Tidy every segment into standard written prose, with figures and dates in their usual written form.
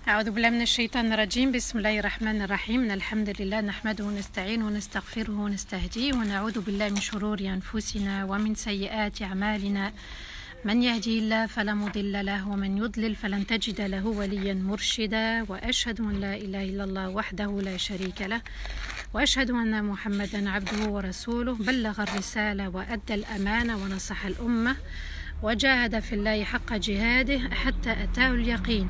أعوذ بالله من الشيطان الرجيم. بسم الله الرحمن الرحيم. الحمد لله نحمده ونستعينه ونستغفره ونستهديه ونعوذ بالله من شرور أنفسنا ومن سيئات أعمالنا. من يهدي الله فلا مضل له ومن يضلل فلن تجد له وليا مرشدا. وأشهد أن لا إله إلا الله وحده لا شريك له وأشهد أن محمدا عبده ورسوله بلغ الرسالة وأدى الأمانة ونصح الأمة وجاهد في الله حق جهاده حتى أتاه اليقين.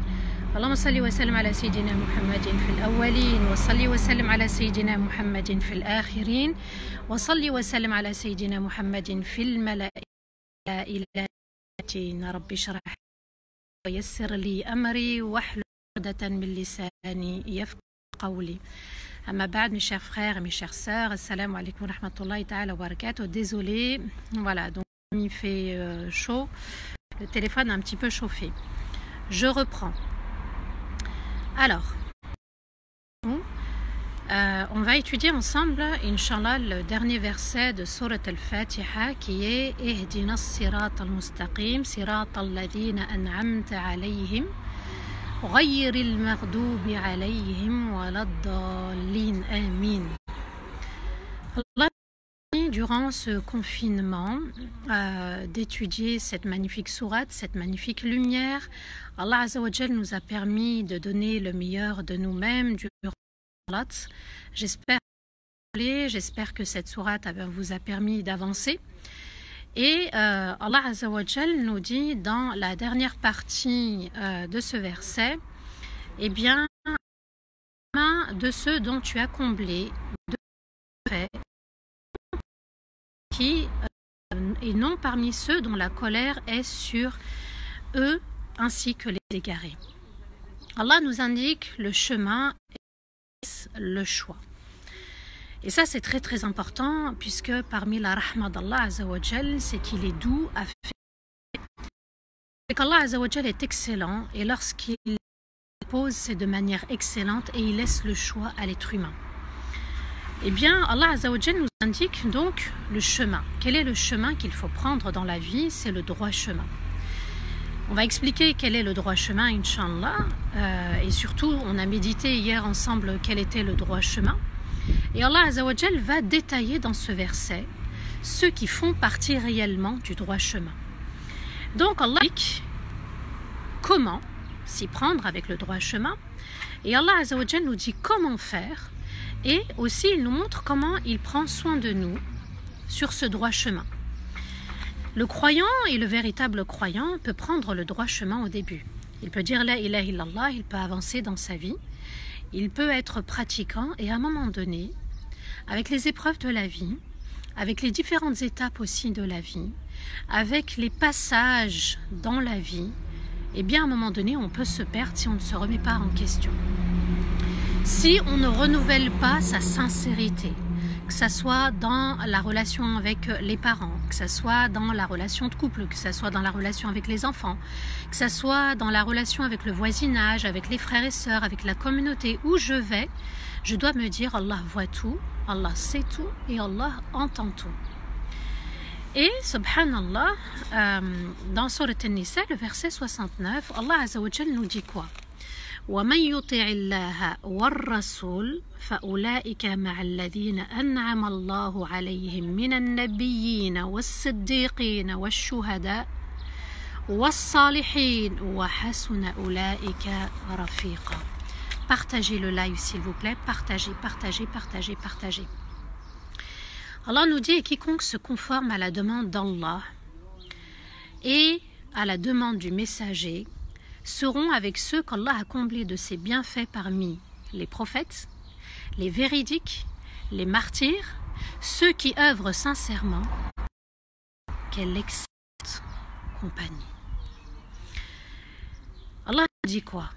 اللهم صل وسلم على سيدنا محمد في الأولين وصل وسلم على سيدنا محمد في الآخرين وصل وسلم على سيدنا محمد في الملأ الأعلى. رب اشرح ويسر لي أمري واحلل عقدة من لساني يفقهوا قولي. Amma ba'd, mes chers frères et mes chères sœurs, assalamu alaikum wa rahmatullahi ta'ala wa barakatuh. Désolée, voilà, donc il fait chaud, le téléphone a un petit peu chauffé. Je reprends. Alors, on va étudier ensemble, Inch'Allah, le dernier verset de Surat al-Fatiha qui est Ihdina as-sirat al-mustaqim, sirat al-ladhina an'amta alayhim. غير المغضوب عليهم ولا الضالين آمين. Allah, durant ce confinement, d'étudier cette magnifique sourate, cette magnifique lumière, Allah Azza wa Jal nous a permis de donner le meilleur de nous-mêmes durant la sourate. J'espère que cette sourate vous a permis d'avancer. Et Allah Azza wa Jal nous dit dans la dernière partie de ce verset, eh bien, de ceux dont tu as comblé de faits, et non parmi ceux dont la colère est sur eux ainsi que les égarés. Allah nous indique le chemin et le choix. Et ça, c'est très très important, puisque parmi la rahma d'Allah Azza wa Jal, c'est qu'il est doux à faire. C'est qu'Allah Azza wa Jal est excellent, et lorsqu'il pose, c'est de manière excellente, et il laisse le choix à l'être humain. Eh bien, Allah Azza wa Jal nous indique donc le chemin. Quel est le chemin qu'il faut prendre dans la vie? C'est le droit chemin. On va expliquer quel est le droit chemin, Inch'Allah, et surtout, on a médité hier ensemble quel était le droit chemin. Et Allah Azza wa Jal va détailler dans ce verset ceux qui font partie réellement du droit chemin. Donc Allah dit comment s'y prendre avec le droit chemin, et Allah Azza wa Jal nous dit comment faire, et aussi il nous montre comment il prend soin de nous sur ce droit chemin. Le croyant et le véritable croyant peut prendre le droit chemin au début. Il peut dire la ilaha illallah, il peut avancer dans sa vie. Il peut être pratiquant et à un moment donné, avec les épreuves de la vie, avec les différentes étapes aussi de la vie, avec les passages dans la vie, eh bien à un moment donné, on peut se perdre si on ne se remet pas en question. Si on ne renouvelle pas sa sincérité, que ce soit dans la relation avec les parents, que ce soit dans la relation de couple, que ce soit dans la relation avec les enfants, que ce soit dans la relation avec le voisinage, avec les frères et sœurs, avec la communauté où je vais, je dois me dire Allah voit tout, Allah sait tout et Allah entend tout. Et subhanallah, dans Surat An-Nisa, le verset 69, Allah Azza wa Jal nous dit quoi? ومن يطع الله والرسول فأولئك مع الذين أنعم الله عليهم من النبيين والصديقين والشهداء والصالحين وحسن أولئك رفيقا. Partagez le live s'il vous plaît, partagez. Allah nous dit, quiconque se conforme à la demande d'Allah et à la demande du messager seront avec ceux qu'Allah a comblés de ses bienfaits parmi les prophètes, les véridiques, les martyrs, ceux qui œuvrent sincèrement. Quelle excellente compagnie. Allah dit quoi?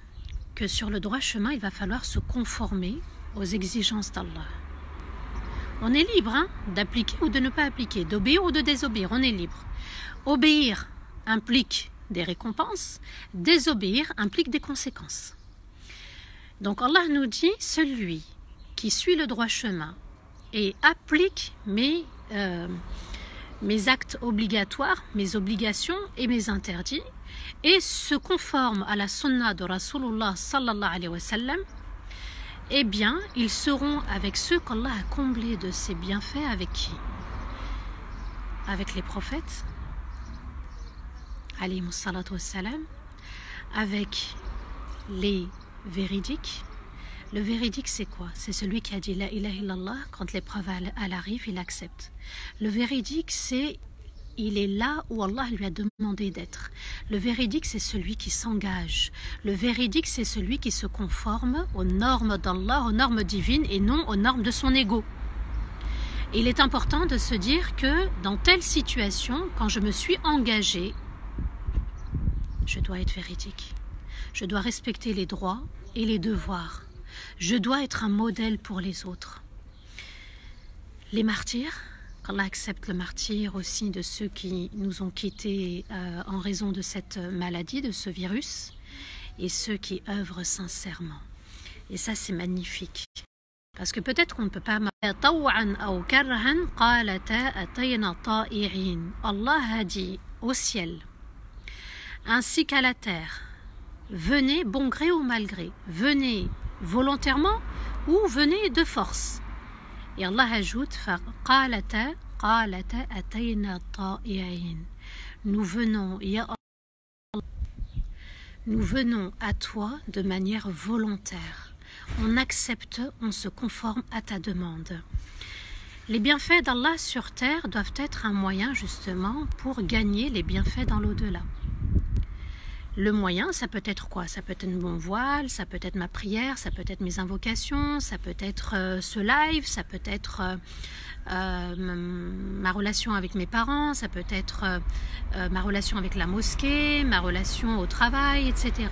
Que sur le droit chemin, il va falloir se conformer aux exigences d'Allah. On est libre d'appliquer ou de ne pas appliquer, d'obéir ou de désobéir, on est libre. Obéir implique des récompenses, désobéir implique des conséquences. Donc Allah nous dit, celui qui suit le droit chemin et applique mes actes obligatoires, mes obligations et mes interdits, et se conforment à la sunna de Rasulullah sallallahu alayhi wa sallam, eh bien, ils seront avec ceux qu'Allah a comblés de ses bienfaits. Avec qui? Avec les prophètes, alayhimus salatu wassalam, avec les véridiques. Le véridique, c'est quoi? C'est celui qui a dit la ilaha illallah, quand l'épreuve elle arrive, il accepte. Le véridique, c'est il est là où Allah lui a demandé d'être. Le véridique, c'est celui qui s'engage. Le véridique, c'est celui qui se conforme aux normes d'Allah, aux normes divines et non aux normes de son ego. Et il est important de se dire que dans telle situation, quand je me suis engagée, je dois être véridique. Je dois respecter les droits et les devoirs. Je dois être un modèle pour les autres. Les martyrs, qu'Allah accepte le martyr aussi de ceux qui nous ont quittés en raison de cette maladie, de ce virus, et ceux qui œuvrent sincèrement. Et ça, c'est magnifique. Parce que peut-être qu'on ne peut pas... Allah a dit au ciel, ainsi qu'à la terre, venez bon gré ou mal gré, venez volontairement ou venez de force. Et Allah ajoute, nous venons, ya Allah, nous venons à toi de manière volontaire. On accepte, on se conforme à ta demande. Les bienfaits d'Allah sur terre doivent être un moyen justement pour gagner les bienfaits dans l'au-delà. Le moyen, ça peut être quoi? Ça peut être mon voile, ça peut être ma prière, ça peut être mes invocations, ça peut être ce live, ça peut être ma relation avec mes parents, ça peut être ma relation avec la mosquée, ma relation au travail, etc.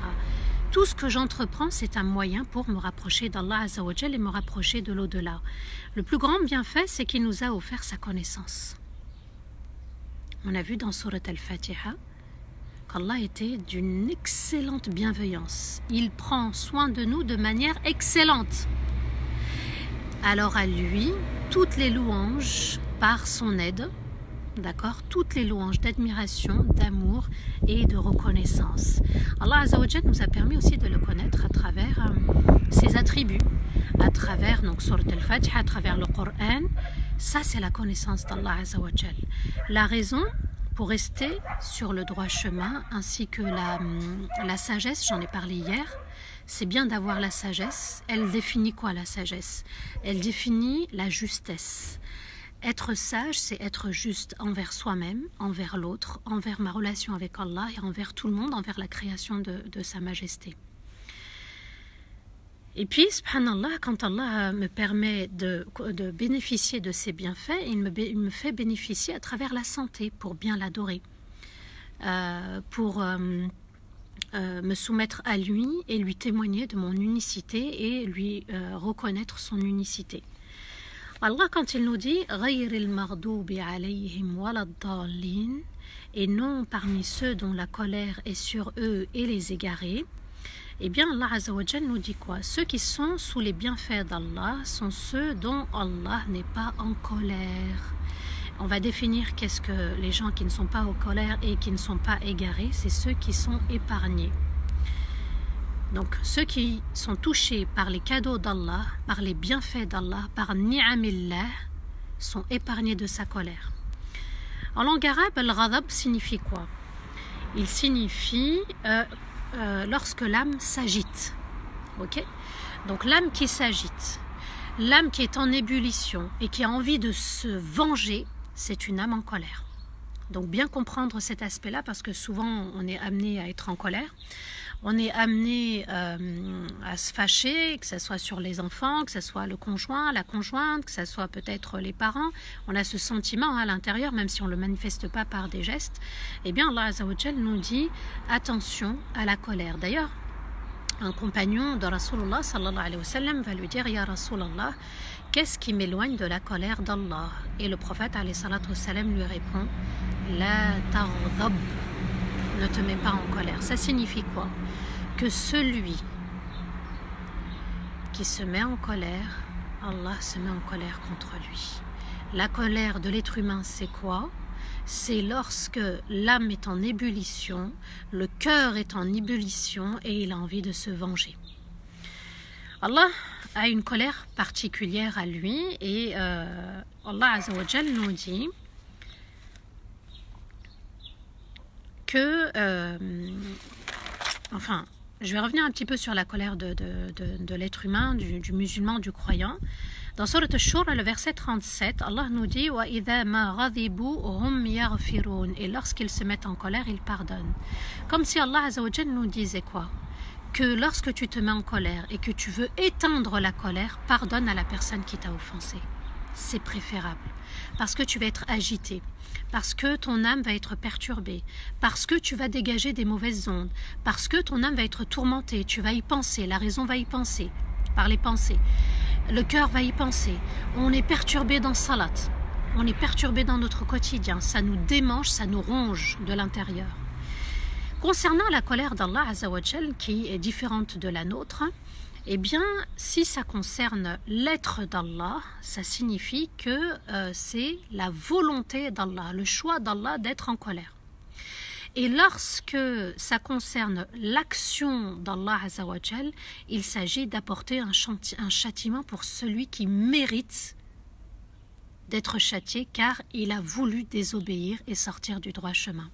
Tout ce que j'entreprends, c'est un moyen pour me rapprocher d'Allah Azza wa Jal et me rapprocher de l'au-delà. Le plus grand bienfait, c'est qu'il nous a offert sa connaissance. On a vu dans Surat Al-Fatiha qu'Allah était d'une excellente bienveillance. Il prend soin de nous de manière excellente. Alors à lui, toutes les louanges par son aide, d'accord, toutes les louanges d'admiration, d'amour et de reconnaissance. Allah Azza wa Jal nous a permis aussi de le connaître à travers ses attributs, à travers donc Surat Al-Fatiha, à travers le Coran. Ça, c'est la connaissance d'Allah Azza wa Jal. La raison pour rester sur le droit chemin, ainsi que la sagesse, j'en ai parlé hier, c'est bien d'avoir la sagesse. Elle définit quoi, la sagesse? Elle définit la justesse. Être sage, c'est être juste envers soi-même, envers l'autre, envers ma relation avec Allah et envers tout le monde, envers la création de sa majesté. Et puis, subhanallah, quand Allah me permet de bénéficier de ses bienfaits, il me fait bénéficier à travers la santé pour bien l'adorer, pour me soumettre à lui et lui témoigner de mon unicité et lui reconnaître son unicité. Allah, quand il nous dit « Ghayril maghdubi alayhim waladdallin » et non parmi ceux dont la colère est sur eux et les égarés, eh bien, Allah Azza wa Jal nous dit quoi? Ceux qui sont sous les bienfaits d'Allah sont ceux dont Allah n'est pas en colère. On va définir qu'est-ce que les gens qui ne sont pas en colère et qui ne sont pas égarés, c'est ceux qui sont épargnés. Donc, ceux qui sont touchés par les cadeaux d'Allah, par les bienfaits d'Allah, par ni'amillah, sont épargnés de sa colère. En langue arabe, al-ghadab signifie quoi? Il signifie lorsque l'âme s'agite. Ok? Donc l'âme qui s'agite, l'âme qui est en ébullition et qui a envie de se venger, c'est une âme en colère. Donc bien comprendre cet aspect-là, parce que souvent on est amené à être en colère, on est amené à se fâcher, que ce soit sur les enfants, que ce soit le conjoint, la conjointe, que ce soit peut-être les parents. On a ce sentiment à l'intérieur, même si on ne le manifeste pas par des gestes. Eh bien Allah Azza wa Jal nous dit attention à la colère. D'ailleurs, un compagnon de Rasulullah sallallahu alayhi wa sallam va lui dire « Ya Rasulallah, qu'est-ce qui m'éloigne de la colère d'Allah ?» Et le prophète alayhi salatu wa sallam lui répond « La taghdab » ne te mets pas en colère. Ça signifie quoi? Que celui qui se met en colère, Allah se met en colère contre lui. La colère de l'être humain, c'est quoi? c'est lorsque l'âme est en ébullition, le cœur est en ébullition et il a envie de se venger. Allah a une colère particulière à lui et Allah Azza wa Jal nous dit que, je vais revenir un petit peu sur la colère de l'être humain, du musulman, du croyant. Dans Surat Ash-Shura, le verset 37, Allah nous dit وَإِذَا مَا غَضِبُوا هُمْ يَغْفِرُونَ. Et lorsqu'ils se mettent en colère, ils pardonnent. Comme si Allah Azza wa Jal nous disait quoi? Que lorsque tu te mets en colère et que tu veux éteindre la colère, pardonne à la personne qui t'a offensé. C'est préférable. Parce que tu vas être agité, parce que ton âme va être perturbée, parce que tu vas dégager des mauvaises ondes, parce que ton âme va être tourmentée, tu vas y penser, la raison va y penser, par les pensées. Le cœur va y penser. On est perturbé dans salat, on est perturbé dans notre quotidien, ça nous démange, ça nous ronge de l'intérieur. Concernant la colère d'Allah Azza wa Jal, qui est différente de la nôtre, eh bien, si ça concerne l'être d'Allah, ça signifie que c'est la volonté d'Allah, le choix d'Allah d'être en colère. Et lorsque ça concerne l'action d'Allah Azza wa Jal, il s'agit d'apporter un châtiment pour celui qui mérite d'être châtié, car il a voulu désobéir et sortir du droit chemin.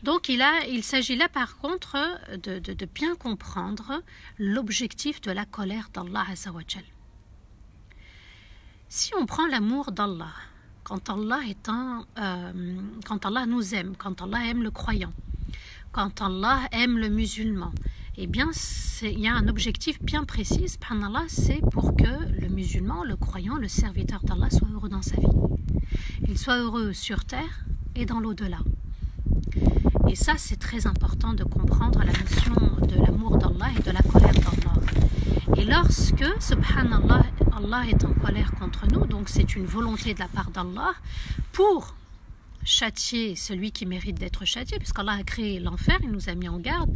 Donc il s'agit là par contre de bien comprendre l'objectif de la colère d'Allah Azza wa Jal. Si on prend l'amour d'Allah, quand Allah nous aime, quand Allah aime le croyant, quand Allah aime le musulman, eh bien il y a un objectif bien précis, subhanallah, c'est pour que le musulman, le croyant, le serviteur d'Allah soit heureux dans sa vie. Il soit heureux sur terre et dans l'au-delà. Et ça, c'est très important de comprendre la notion de l'amour d'Allah et de la colère d'Allah. Et lorsque, subhanallah, Allah est en colère contre nous, donc c'est une volonté de la part d'Allah pour châtier celui qui mérite d'être châtié, puisqu'Allah a créé l'enfer, il nous a mis en garde,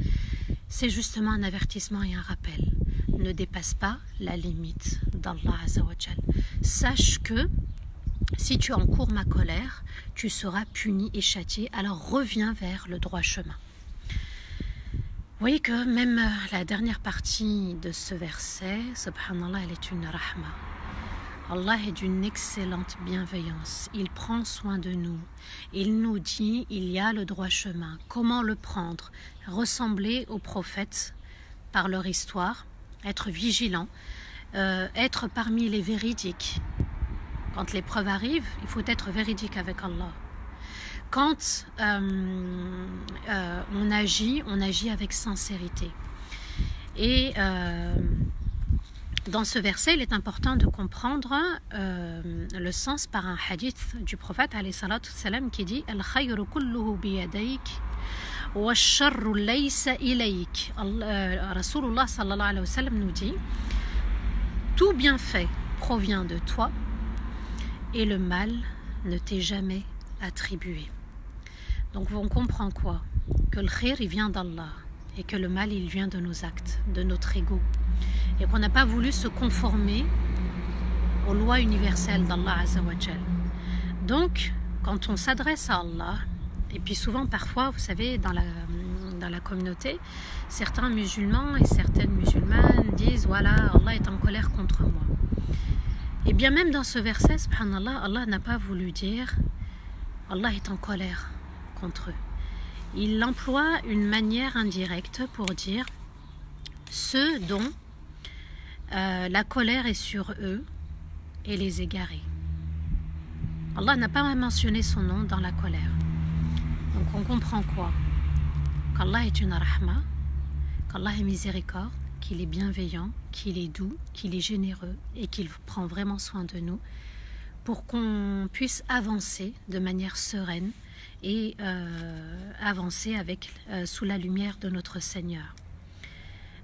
c'est justement un avertissement et un rappel. Ne dépasse pas la limite d'Allah Azza wa Jal. Sache que si tu encours ma colère, tu seras puni et châtié, alors reviens vers le droit chemin. Vous voyez que même la dernière partie de ce verset, subhanallah, elle est une rahma. Allah est d'une excellente bienveillance, il prend soin de nous, il nous dit il y a le droit chemin, comment le prendre, ressembler aux prophètes par leur histoire, être vigilant, être parmi les véridiques. Quand l'épreuve arrive, il faut être véridique avec Allah. Quand on agit avec sincérité. Et dans ce verset, il est important de comprendre le sens par un hadith du prophète alayhi salatu wassalam qui dit « Al-khayru kulluhu biyadayk wa sharru laysa ilayk » Rasulullah sallallahu alayhi wa sallam nous dit « Tout bienfait provient de toi et le mal ne t'est jamais attribué. » Donc on comprend quoi? Que le khayr il vient d'Allah et que le mal il vient de nos actes, de notre ego. Et qu'on n'a pas voulu se conformer aux lois universelles d'Allah Azza wa Jal. Donc quand on s'adresse à Allah, et puis souvent parfois vous savez dans la communauté, certains musulmans et certaines musulmanes disent voilà Allah est en colère contre moi. Et bien même dans ce verset, subhanallah, Allah n'a pas voulu dire Allah est en colère contre eux. Il emploie une manière indirecte pour dire ceux dont la colère est sur eux et les égarer. Allah n'a pas mentionné son nom dans la colère. Donc on comprend quoi? Qu'Allah est une rahma, qu'Allah est miséricorde, qu'il est bienveillant, qu'il est doux, qu'il est généreux et qu'il prend vraiment soin de nous pour qu'on puisse avancer de manière sereine et avancer sous la lumière de notre Seigneur.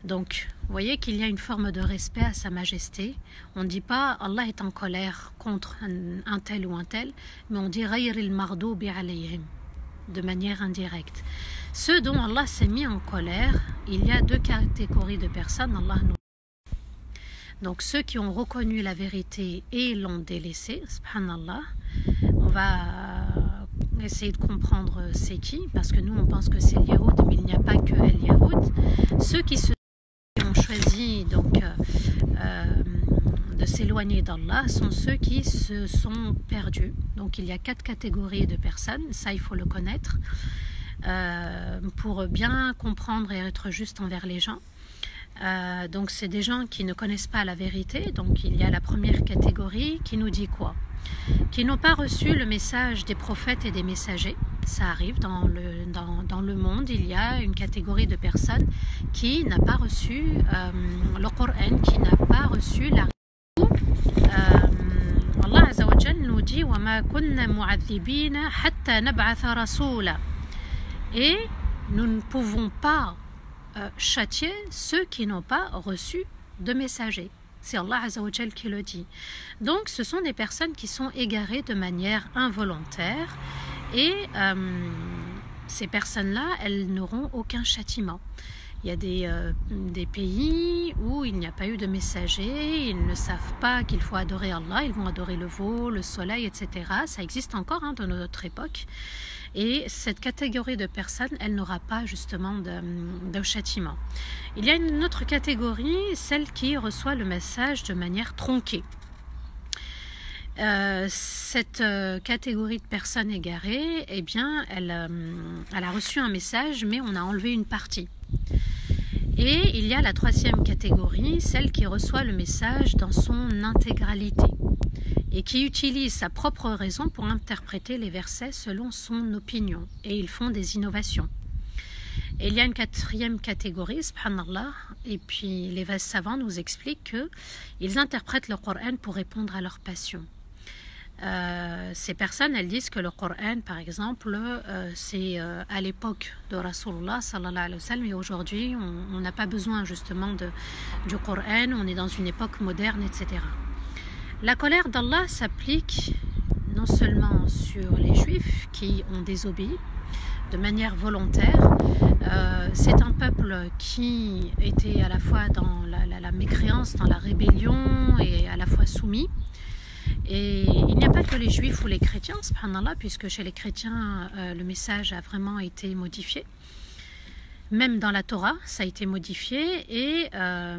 Donc, vous voyez qu'il y a une forme de respect à Sa Majesté. On ne dit pas Allah est en colère contre un tel ou un tel, mais on dit Ghayril mardoubi alayhim, de manière indirecte. Ceux dont Allah s'est mis en colère, il y a deux catégories de personnes. Allah nous... Donc ceux qui ont reconnu la vérité et l'ont délaissé, subhanallah, on va essayer de comprendre c'est qui, parce que nous on pense que c'est le Yahoud, mais il n'y a pas que El Yahoud. Ceux qui ont choisi donc de s'éloigner d'Allah sont ceux qui se sont perdus. Donc il y a 4 catégories de personnes, ça il faut le connaître, pour bien comprendre et être juste envers les gens. Donc c'est des gens qui ne connaissent pas la vérité. Donc il y a la première catégorie qui nous dit quoi? Qui n'ont pas reçu le message des prophètes et des messagers. Ça arrive dans le monde, il y a une catégorie de personnes qui n'a pas reçu le Coran, qui n'a pas reçu la Allah Azza wa Jal nous dit وَمَا كُنَّا مُعَذِّبِينَ حَتَّى نَبْعَثَ رَسُولًا. Et nous ne pouvons pas châtier ceux qui n'ont pas reçu de messagers. C'est Allah Azza wa Jal qui le dit. Donc ce sont des personnes qui sont égarées de manière involontaire et ces personnes-là, elles n'auront aucun châtiment. Il y a des pays où il n'y a pas eu de messagers, ils ne savent pas qu'il faut adorer Allah, ils vont adorer le veau, le soleil, etc. Ça existe encore dans notre époque. Et cette catégorie de personnes, elle n'aura pas justement de châtiment. Il y a une autre catégorie, celle qui reçoit le message de manière tronquée. Cette catégorie de personnes égarées, eh bien, elle a reçu un message, mais on a enlevé une partie. Et il y a la troisième catégorie, celle qui reçoit le message dans son intégralité et qui utilise sa propre raison pour interpréter les versets selon son opinion. Et ils font des innovations. Et il y a une quatrième catégorie, subhanallah, et puis les savants nous expliquent qu'ils interprètent le Coran pour répondre à leur passion. Ces personnes, elles disent que le Coran, par exemple, c'est à l'époque de Rasulullah sallallahu alayhi wa sallam, et aujourd'hui, on n'a pas besoin justement du Coran, on est dans une époque moderne, etc. La colère d'Allah s'applique non seulement sur les Juifs qui ont désobéi de manière volontaire. C'est un peuple qui était à la fois dans la mécréance, dans la rébellion et à la fois soumis. Et il n'y a pas que les Juifs ou les chrétiens, subhanallah, puisque chez les chrétiens, le message a vraiment été modifié. Même dans la Torah, ça a été modifié, et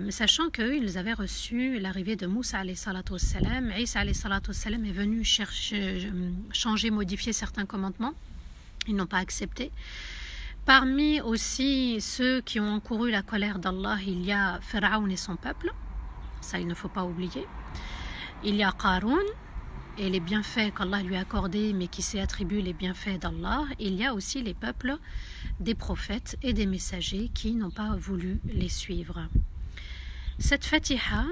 sachant qu'ils avaient reçu l'arrivée de Moussa alayhi salatu wassalam, Isa alayhi salatu wassalam est venu changer, modifier certains commandements, ils n'ont pas accepté. Parmi aussi ceux qui ont encouru la colère d'Allah, il y a Pharaon et son peuple, ça il ne faut pas oublier. Il y a Qarun et les bienfaits qu'Allah lui a accordés, mais qui s'est attribué les bienfaits d'Allah. Il y a aussi les peuples des prophètes et des messagers qui n'ont pas voulu les suivre. Cette Fatiha,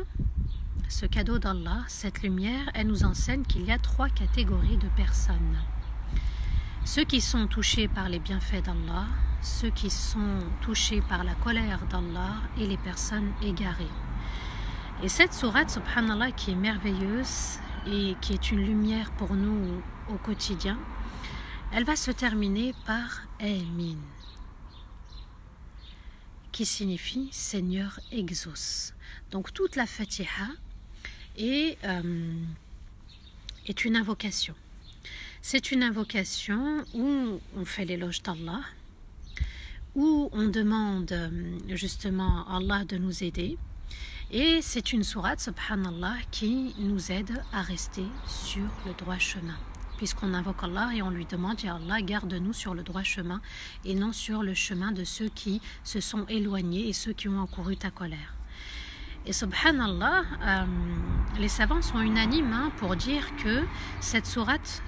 ce cadeau d'Allah, cette lumière, elle nous enseigne qu'il y a 3 catégories de personnes. Ceux qui sont touchés par les bienfaits d'Allah, ceux qui sont touchés par la colère d'Allah et les personnes égarées. Et cette sourate, subhanallah, qui est merveilleuse et qui est une lumière pour nous au quotidien, elle va se terminer par Amin, qui signifie Seigneur exauce. Donc toute la Fatiha est une invocation. C'est une invocation où on fait l'éloge d'Allah, où on demande justement à Allah de nous aider. Et c'est une sourate, subhanallah, qui nous aide à rester sur le droit chemin. Puisqu'on invoque Allah et on lui demande, ya Allah, garde-nous sur le droit chemin et non sur le chemin de ceux qui se sont éloignés et ceux qui ont encouru ta colère. Et subhanallah, les savants sont unanimes pour dire que cette sourate,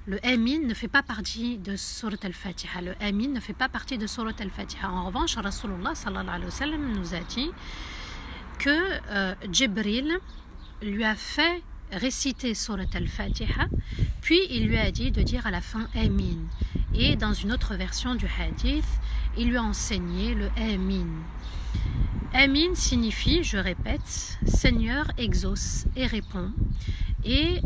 le Amin ne fait pas partie de Surat al-Fatiha. Le Amin ne fait pas partie de Surat al-Fatiha. En revanche, Rasulullah sallallahu alayhi wa sallam nous a dit que Jibril lui a fait réciter Surat al-Fatiha, puis il lui a dit de dire à la fin Amin. Et dans une autre version du hadith, il lui a enseigné le Amin. Amin signifie, je répète, Seigneur exauce et répond. Et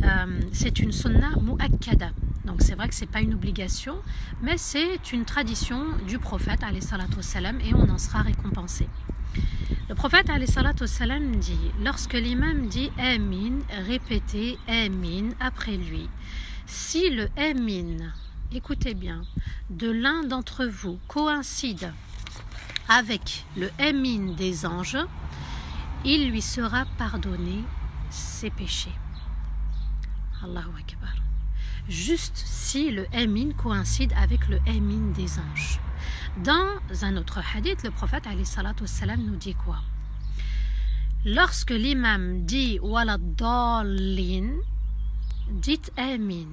c'est une sunna mu'akkada. Donc c'est vrai que ce n'est pas une obligation, mais c'est une tradition du prophète alayhi salatu wassalam, et on en sera récompensé. Le prophète alayhi salatu wassalam dit, lorsque l'imam dit Amin, répétez Amin après lui. Si le Amin, écoutez bien, de l'un d'entre vous coïncide avec le Amin des anges, il lui sera pardonné ses péchés. Allahu Akbar. Juste si le Amin coïncide avec le Amin des anges. Dans un autre hadith, le prophète alayhi salatu wassalam nous dit quoi? Lorsque l'imam dit Waladdallin, dites Amin.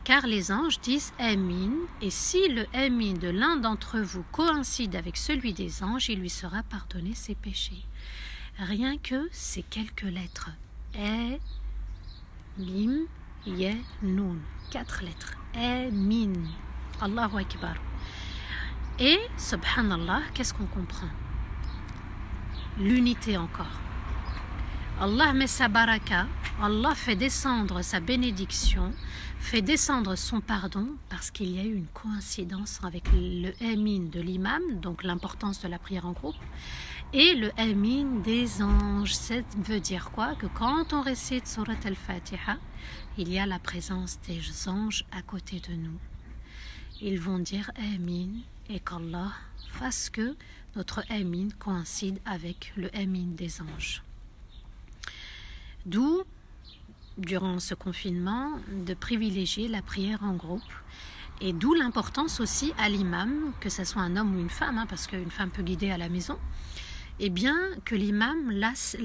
Car les anges disent Amin, et si le Amin de l'un d'entre vous coïncide avec celui des anges, il lui sera pardonné ses péchés. Rien que ces quelques lettres. E, Mim, Ye, Nun. 4 lettres. Amin. Allahu Akbar. Et, subhanallah, qu'est-ce qu'on comprend? L'unité encore. Allah met sa baraka, Allah fait descendre sa bénédiction, fait descendre son pardon parce qu'il y a eu une coïncidence avec le Amin de l'imam, donc l'importance de la prière en groupe, et le Amin des anges. Ça veut dire quoi? Que quand on récite Surat al-Fatiha, il y a la présence des anges à côté de nous. Ils vont dire Amin et qu'Allah fasse que notre Amin coïncide avec le Amin des anges. D'où, durant ce confinement, de privilégier la prière en groupe. Et d'où l'importance aussi à l'imam, que ce soit un homme ou une femme, parce qu'une femme peut guider à la maison, et bien que l'imam laisse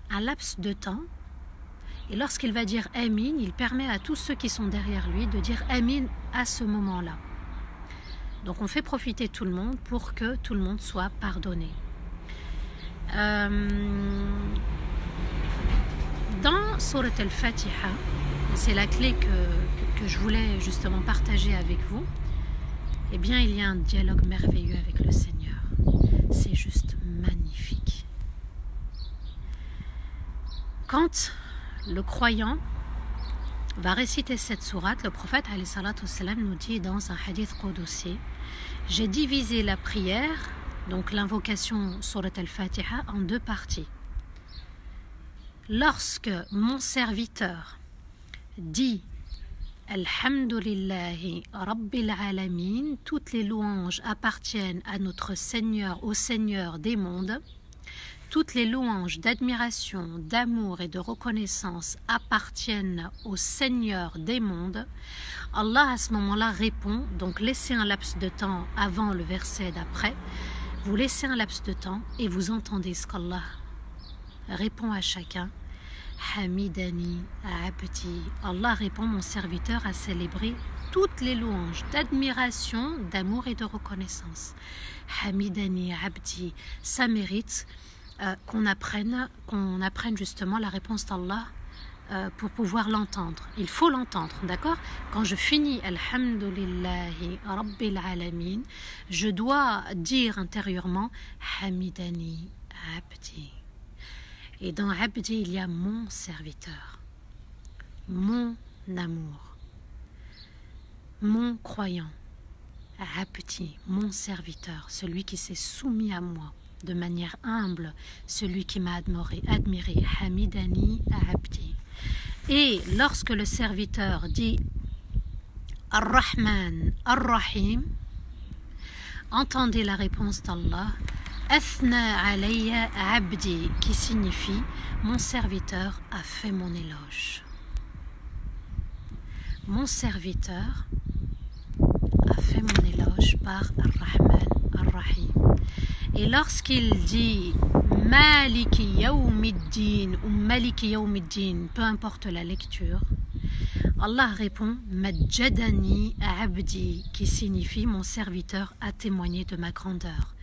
un laps de temps. Et lorsqu'il va dire Amin, il permet à tous ceux qui sont derrière lui de dire Amin à ce moment-là. Donc on fait profiter tout le monde pour que tout le monde soit pardonné. Dans Surat al-Fatiha, c'est la clé que je voulais justement partager avec vous, eh bien il y a un dialogue merveilleux avec le Seigneur. C'est juste magnifique. Quand le croyant va réciter cette sourate, le prophète alayhi salatu wassalam nous dit dans un hadith qudsi, j'ai divisé la prière, donc l'invocation Surat al-Fatiha, en 2 parties. Lorsque mon serviteur dit Alhamdulillahi Rabbil Alamin, toutes les louanges appartiennent à notre Seigneur, au Seigneur des mondes, toutes les louanges d'admiration, d'amour et de reconnaissance appartiennent au Seigneur des mondes, Allah à ce moment-là répond, donc laissez un laps de temps avant le verset d'après, vous laissez un laps de temps et vous entendez ce qu'Allah répond à chacun. Hamidani abdi. Allah répond, mon serviteur a célébré toutes les louanges d'admiration, d'amour et de reconnaissance. Hamidani abdi. Ça mérite qu'on apprenne justement la réponse d'Allah pour pouvoir l'entendre. Il faut l'entendre, d'accord? Quand je finis Alhamdulillahi Rabbil Alamin, je dois dire intérieurement Hamidani abdi. Et dans Abdi, il y a mon serviteur, mon amour, mon croyant, Abdi, mon serviteur, celui qui s'est soumis à moi de manière humble, celui qui m'a admiré, Hamidani Abdi. Et lorsque le serviteur dit Ar-Rahman, Ar-Rahim, entendez la réponse d'Allah, Athna alayya abdi, qui signifie mon serviteur a fait mon éloge. Mon serviteur a fait mon éloge par Ar-Rahman, Ar-Rahim. Et lorsqu'il dit Maliki Yawmiddin ou Maliki Yawmiddin, peu importe la lecture, Allah répond Majjadani abdi, qui signifie mon serviteur a témoigné de ma grandeur.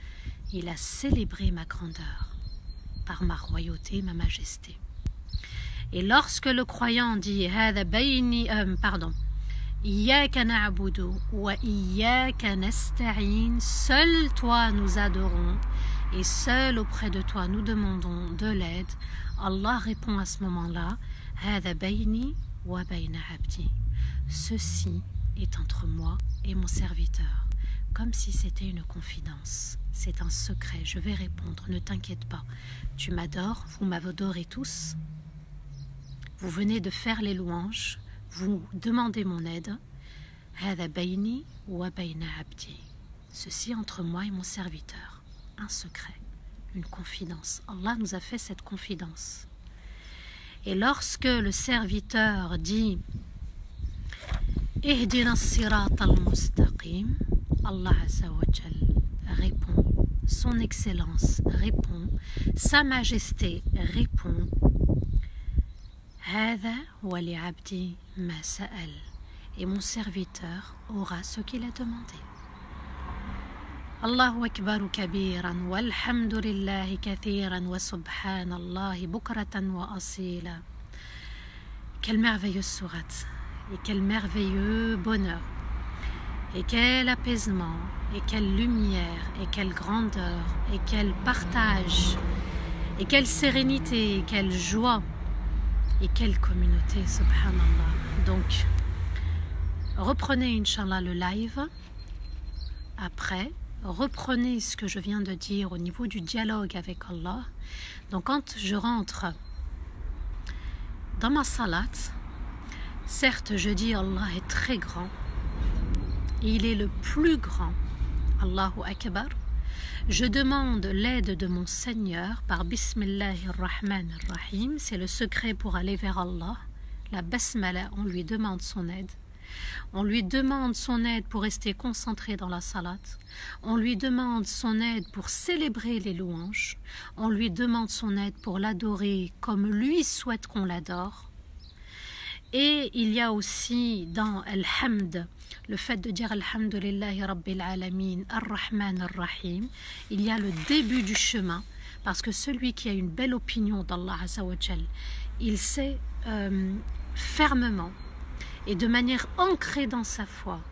Il a célébré ma grandeur par ma royauté, ma majesté. Et lorsque le croyant dit Iyyaka na'budu wa iyyaka nasta'in, seul toi nous adorons et seul auprès de toi nous demandons de l'aide, Allah répond à ce moment-là Hada bayni wa bayna abdi. Ceci est entre moi et mon serviteur. comme si c'était une confidence. C'est un secret, je vais répondre, ne t'inquiète pas. Tu m'adores, vous m'adorez tous. Vous venez de faire les louanges, vous demandez mon aide. هذا بيني وبين عبدي. Ceci entre moi et mon serviteur. Un secret, une confidence. Allah nous a fait cette confidence. Et lorsque le serviteur dit Ihdina as-sirata al-mustaqim, Allah Azza wa Jal répond, son excellence répond, sa majesté répond Hada wa li abdi ma sa'al. Et mon serviteur aura ce qu'il a demandé. Allahu akbar kabiran walhamdulillahi kathiran wa subhanallahi bukratan wa asila. Quelle merveilleuse sourate et quel merveilleux bonheur et quel apaisement et quelle lumière et quelle grandeur et quel partage et quelle sérénité et quelle joie et quelle communauté, subhanallah. Donc reprenez Inch'Allah le live après, reprenez ce que je viens de dire au niveau du dialogue avec Allah. Donc quand je rentre dans ma salat, certes je dis Allah est très grand, il est le plus grand, Allahu Akbar. Je demande l'aide de mon Seigneur par Bismillahir-Rahmanir-Rahim, c'est le secret pour aller vers Allah. La Basmala, on lui demande son aide. On lui demande son aide pour rester concentré dans la salat. On lui demande son aide pour célébrer les louanges. On lui demande son aide pour l'adorer comme lui souhaite qu'on l'adore. Et il y a aussi dans Al-Hamd, le fait de dire Alhamdulillahi Rabbil Alamin, Ar-Rahman Ar-Rahim, il y a le début du chemin, parce que celui qui a une belle opinion d'Allah Azza wa Jal, il sait fermement et de manière ancrée dans sa foi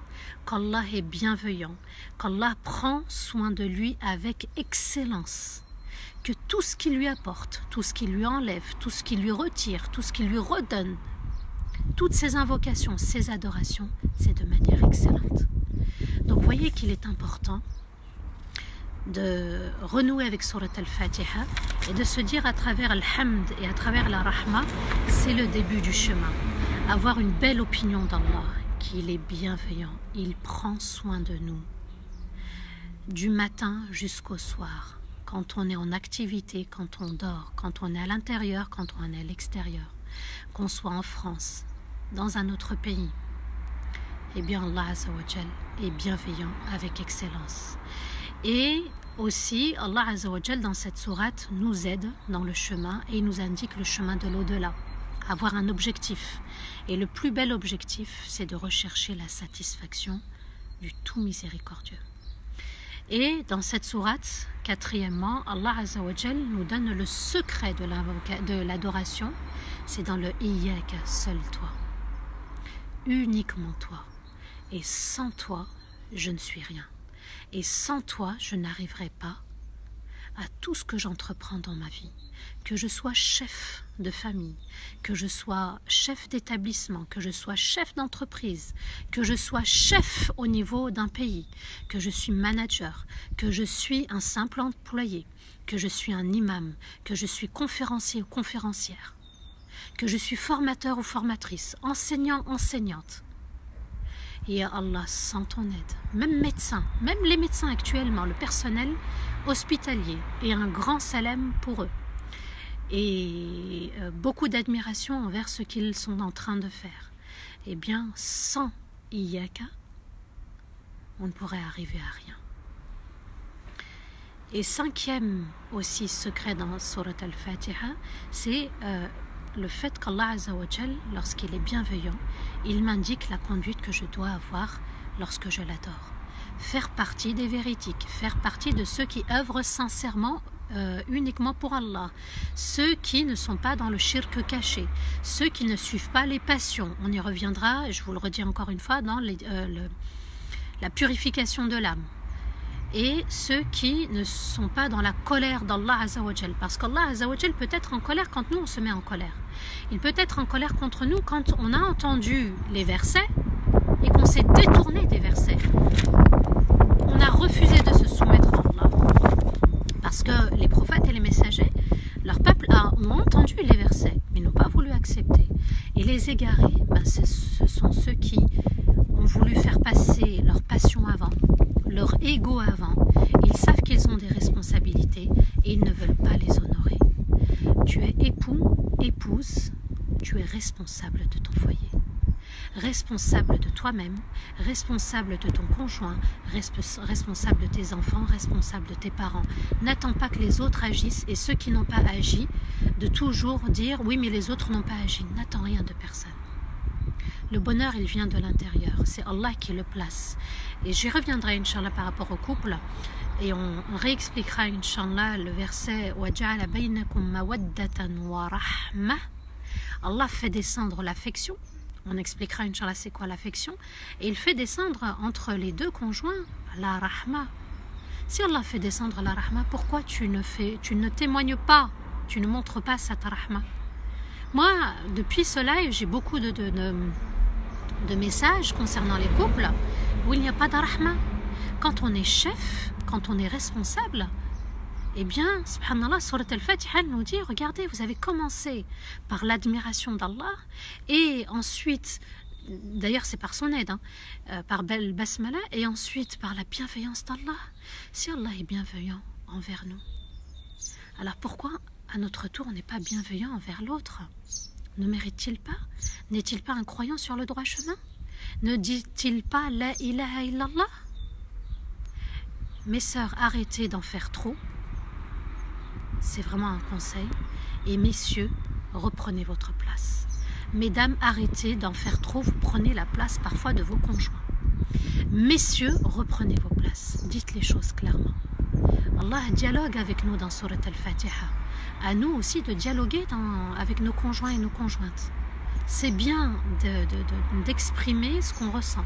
qu'Allah est bienveillant, qu'Allah prend soin de lui avec excellence, que tout ce qu'il lui apporte, tout ce qu'il lui enlève, tout ce qu'il lui retire, tout ce qu'il lui redonne, toutes ses invocations, ses adorations, c'est de manière excellente. Donc voyez qu'il est important de renouer avec Surat Al-Fatiha et de se dire à travers Al-Hamd et à travers la Rahma, c'est le début du chemin. Avoir une belle opinion d'Allah, qu'il est bienveillant, il prend soin de nous. Du matin jusqu'au soir, quand on est en activité, quand on dort, quand on est à l'intérieur, quand on est à l'extérieur, qu'on soit en France, dans un autre pays, eh bien Allah Azza wa Jal est bienveillant avec excellence. Et aussi, Allah Azza wa Jal dans cette sourate nous aide dans le chemin et il nous indique le chemin de l'au-delà. Avoir un objectif. Et le plus bel objectif, c'est de rechercher la satisfaction du tout miséricordieux. Et dans cette sourate, quatrièmement, Allah Azza wa Jal nous donne le secret de l'adoration. C'est dans le Iyyaka, seul toi. Uniquement toi. Et sans toi, je ne suis rien. Et sans toi, je n'arriverai pas à tout ce que j'entreprends dans ma vie. Que je sois chef de famille, que je sois chef d'établissement, que je sois chef d'entreprise, que je sois chef au niveau d'un pays, que je suis manager, que je suis un simple employé, que je suis un imam, que je suis conférencier ou conférencière, que je suis formateur ou formatrice, enseignant, enseignante. Et Allah, sans ton aide, même médecin, même les médecins actuellement, le personnel hospitalier, et un grand salam pour eux. Et beaucoup d'admiration envers ce qu'ils sont en train de faire. Eh bien, sans Iyyaka, on ne pourrait arriver à rien. Et cinquième aussi secret dans Surat Al-Fatiha, c'est le fait qu'Allah Azza wa Jal, lorsqu'il est bienveillant, il m'indique la conduite que je dois avoir lorsque je l'adore. Faire partie des véridiques, faire partie de ceux qui œuvrent sincèrement uniquement pour Allah, ceux qui ne sont pas dans le shirk caché, ceux qui ne suivent pas les passions. On y reviendra, je vous le redis encore une fois, dans la purification de l'âme. Et ceux qui ne sont pas dans la colère d'Allah Azza wa Jal. Parce qu'Allah Azza wa Jal peut être en colère quand nous on se met en colère. Il peut être en colère contre nous quand on a entendu les versets et qu'on s'est détourné des versets. on a refusé de se soumettre à Allah. Parce que les prophètes et les messagers, leur peuple ont entendu les versets, mais n'ont pas voulu accepter. Et les égarés, ce sont ceux qui ont voulu faire passer leur passion avant, leur ego avant. Ils savent qu'ils ont des responsabilités et ils ne veulent pas les honorer. Tu es époux, épouse, tu es responsable de ton foyer. Responsable de toi-même, responsable de ton conjoint, responsable de tes enfants, responsable de tes parents. N'attends pas que les autres agissent et ceux qui n'ont pas agi, de toujours dire oui mais les autres n'ont pas agi. N'attends rien de personne. Le bonheur il vient de l'intérieur, c'est Allah qui le place. Et j'y reviendrai Inch'Allah par rapport au couple et on réexpliquera Inch'Allah le verset وَجَعَلَ بَيْنَكُمْ مَوَدَّةً وَرَحْمَةً. Allah fait descendre l'affection. On expliquera, Inch'Allah, c'est quoi l'affection. Et il fait descendre entre les deux conjoints la rahma. Si Allah fait descendre la rahma, pourquoi tu ne témoignes pas, tu ne montres pas cette rahma? Moi, depuis ce live, j'ai beaucoup de messages concernant les couples où il n'y a pas de rahma. Quand on est chef, quand on est responsable, eh bien, subhanallah, Surat al-Fatiha nous dit, regardez, vous avez commencé par l'admiration d'Allah et ensuite, d'ailleurs c'est par son aide, par Bel Basmala et ensuite par la bienveillance d'Allah. Si Allah est bienveillant envers nous, alors pourquoi à notre tour on n'est pas bienveillant envers l'autre? Ne mérite-t-il pas? N'est-il pas un croyant sur le droit chemin? Ne dit-il pas la ilaha illallah? Mes sœurs, arrêtez d'en faire trop. C'est vraiment un conseil. Et messieurs, reprenez votre place. Mesdames, arrêtez d'en faire trop. Vous prenez la place parfois de vos conjoints. Messieurs, reprenez vos places. Dites les choses clairement. Allah dialogue avec nous dans Surat al-Fatiha. À nous aussi de dialoguer avec nos conjoints et nos conjointes. C'est bien d'exprimer ce qu'on ressent.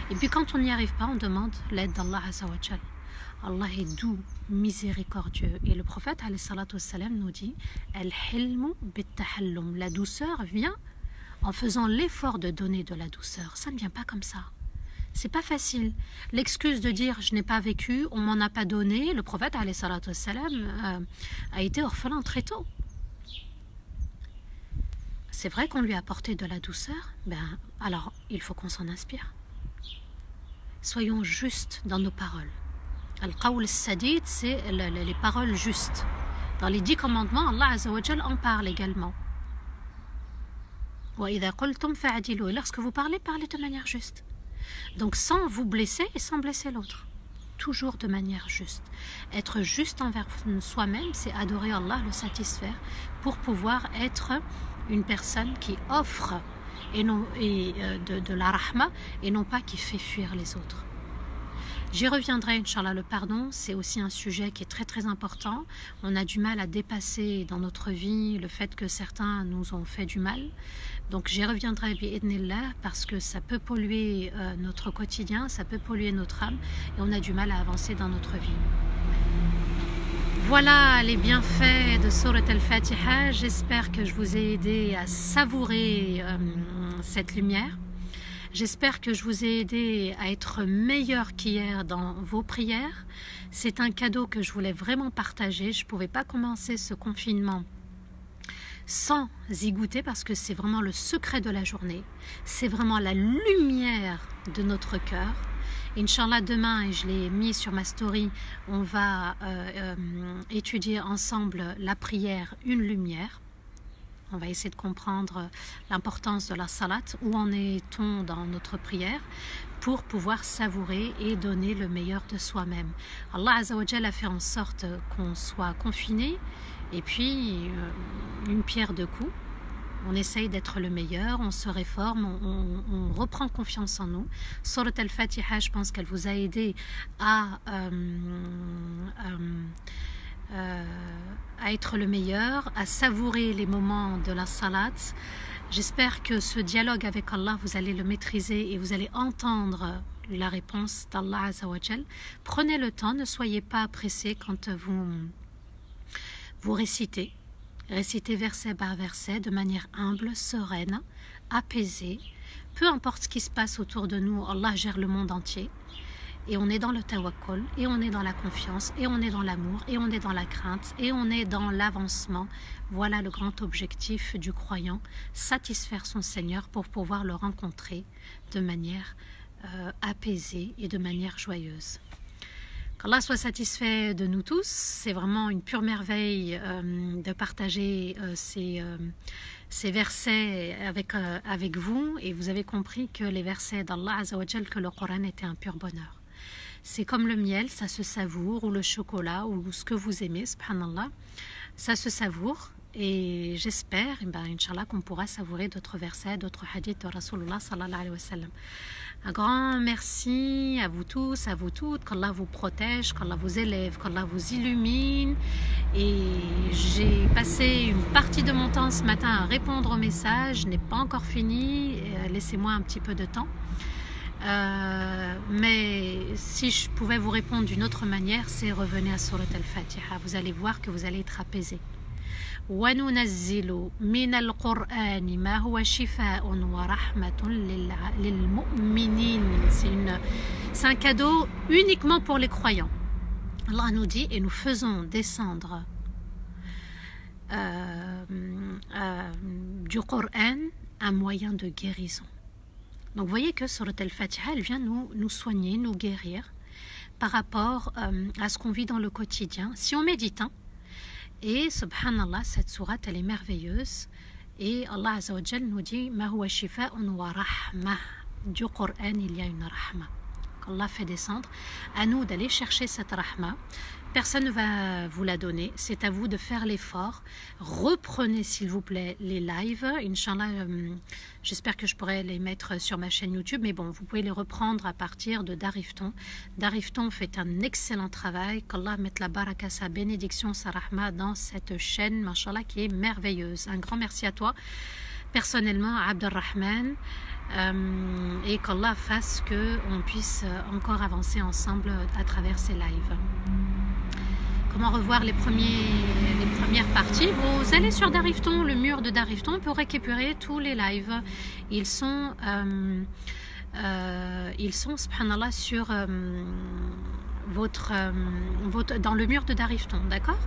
Et puis quand on n'y arrive pas, on demande l'aide d'Allah Azza wa Jal. Allah est doux, miséricordieux. Et le prophète alayhi salatu wassalam nous dit Al-hilmu bit-tahallum. La douceur vient en faisant l'effort de donner de la douceur. Ça ne vient pas comme ça. C'est pas facile. L'excuse de dire je n'ai pas vécu, on m'en a pas donné. Le prophète alayhi salatu wassalam a été orphelin très tôt. C'est vrai qu'on lui a apporté de la douceur, alors il faut qu'on s'en inspire. Soyons justes dans nos paroles. Al-Qawl al-Sadid, c'est les paroles justes. Dans les 10 commandements, Allah Azza wa Jal en parle également. Et lorsque vous parlez, parlez de manière juste. Donc sans vous blesser et sans blesser l'autre. Toujours de manière juste. Être juste envers soi-même, c'est adorer Allah, le satisfaire, pour pouvoir être une personne qui offre de la rahma et non pas qui fait fuir les autres. J'y reviendrai, Inch'Allah. Le pardon, c'est aussi un sujet qui est très très important. On a du mal à dépasser dans notre vie le fait que certains nous ont fait du mal. Donc j'y reviendrai bi'idnillah parce que ça peut polluer notre quotidien, ça peut polluer notre âme et on a du mal à avancer dans notre vie. Voilà les bienfaits de Surat al-Fatiha. J'espère que je vous ai aidé à savourer cette lumière. J'espère que je vous ai aidé à être meilleur qu'hier dans vos prières. C'est un cadeau que je voulais vraiment partager. Je ne pouvais pas commencer ce confinement sans y goûter parce que c'est vraiment le secret de la journée. C'est vraiment la lumière de notre cœur. Inch'Allah, demain, et je l'ai mis sur ma story, on va étudier ensemble la prière, une lumière. On va essayer de comprendre l'importance de la salat, où en est-on dans notre prière, pour pouvoir savourer et donner le meilleur de soi-même. Allah Azza wa Jalla a fait en sorte qu'on soit confiné, et puis une pierre deux coups. On essaye d'être le meilleur, on se réforme, on reprend confiance en nous. Surat al-Fatiha, je pense qu'elle vous a aidé à être le meilleur, à savourer les moments de la salat. J'espère que ce dialogue avec Allah, vous allez le maîtriser et vous allez entendre la réponse d'Allah Azza wa Jal. Prenez le temps, ne soyez pas pressés quand vous récitez. Récitez verset par verset de manière humble, sereine, apaisée. Peu importe ce qui se passe autour de nous, Allah gère le monde entier. Et on est dans le tawakkul, et on est dans la confiance, et on est dans l'amour, et on est dans la crainte, et on est dans l'avancement. Voilà le grand objectif du croyant, satisfaire son Seigneur pour pouvoir le rencontrer de manière apaisée et de manière joyeuse. Qu'Allah soit satisfait de nous tous. C'est vraiment une pure merveille de partager ces versets avec vous. Et vous avez compris que les versets d'Allah Azza wa Jal, que le Coran était un pur bonheur. C'est comme le miel, ça se savoure, ou le chocolat, ou ce que vous aimez, subhanallah, ça se savoure. Et j'espère, Inch'Allah, qu'on pourra savourer d'autres versets, d'autres hadiths de Rasulullah sallallahu alayhi wa sallam. Un grand merci à vous tous, à vous toutes, qu'Allah vous protège, qu'Allah vous élève, qu'Allah vous illumine. Et j'ai passé une partie de mon temps ce matin à répondre aux messages, je n'ai pas encore fini, laissez-moi un petit peu de temps. Mais si je pouvais vous répondre d'une autre manière, c'est revenez à Surat al-Fatiha. Vous allez voir que vous allez être apaisé. وَنُنَزِّلُ مِنَ الْقُرْآنِ مَا هُوَ شِفَاءٌ وَرَحْمَةٌ لِلْمُؤْمِنِينَ. C'est un cadeau uniquement pour les croyants. Allah nous dit, et nous faisons descendre du Coran un moyen de guérison. Donc vous voyez que Surat al-Fatiha, elle vient nous soigner, nous guérir par rapport à ce qu'on vit dans le quotidien. Si on médite, et subhanallah, cette sourate, elle est merveilleuse. Et Allah Azza wa Jal nous dit Ma huwa shifa'un wa rahma. Du Coran, il y a une rahma. qu'Allah fait descendre. À nous d'aller chercher cette rahma. Personne ne va vous la donner. C'est à vous de faire l'effort. Reprenez s'il vous plaît les lives. Inch'Allah, j'espère que je pourrai les mettre sur ma chaîne YouTube. Mais bon, vous pouvez les reprendre à partir de Darifton. Darifton fait un excellent travail. Qu'Allah mette la baraka, sa bénédiction, sa rahma dans cette chaîne, machallah, qui est merveilleuse. Un grand merci à toi. Personnellement, Abdelrahman. Et qu'Allah fasse qu'on puisse encore avancer ensemble à travers ces lives. Comment revoir les premières parties? Vous allez sur Darifton, le mur de Darifton, pour récupérer tous les lives. Ils sont subhanallah, sur dans le mur de Darifton, d'accord?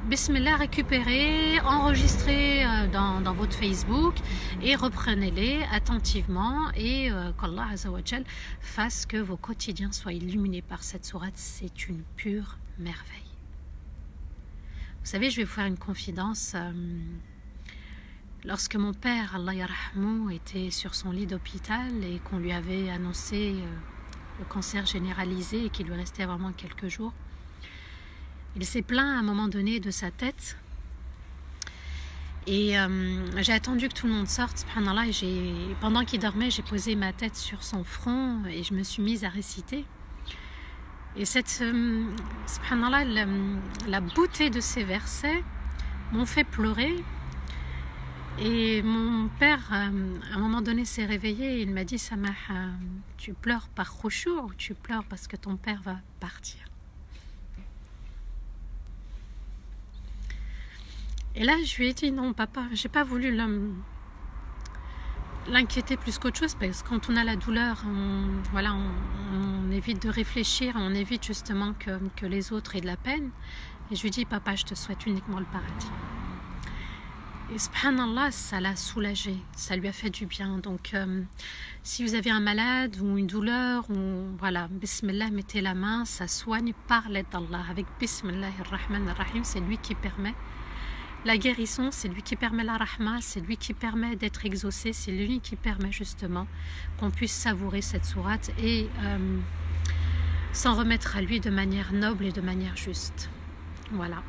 Bismillah, récupérez, enregistrez dans votre Facebook et reprenez-les attentivement et qu'Allah Azza wa Jal fasse que vos quotidiens soient illuminés par cette sourate. C'est une pure merveille. Vous savez, je vais vous faire une confidence. Lorsque mon père, Allah yarhamou, était sur son lit d'hôpital et qu'on lui avait annoncé le cancer généralisé et qu'il lui restait vraiment quelques jours, il s'est plaint à un moment donné de sa tête. Et j'ai attendu que tout le monde sorte, subhanallah, et pendant qu'il dormait, j'ai posé ma tête sur son front et je me suis mise à réciter. Et subhanallah, la beauté de ces versets m'ont fait pleurer. Et mon père, à un moment donné, s'est réveillé et il m'a dit « Samah, tu pleures par khushu ou tu pleures parce que ton père va partir ?» Et là, je lui ai dit, non, papa, j'ai pas voulu l'inquiéter plus qu'autre chose, parce que quand on a la douleur, on évite de réfléchir, on évite justement que les autres aient de la peine. Et je lui ai dit, papa, je te souhaite uniquement le paradis. Et subhanallah, ça l'a soulagé, ça lui a fait du bien. Donc, si vous avez un malade ou une douleur, ou voilà, bismillah, mettez la main, ça soigne par l'aide d'Allah. Avec bismillah ar-Rahman ar-Rahim, c'est lui qui permet la guérison, c'est lui qui permet la rahma, c'est lui qui permet d'être exaucé, c'est lui qui permet justement qu'on puisse savourer cette sourate et s'en remettre à lui de manière noble et de manière juste. Voilà.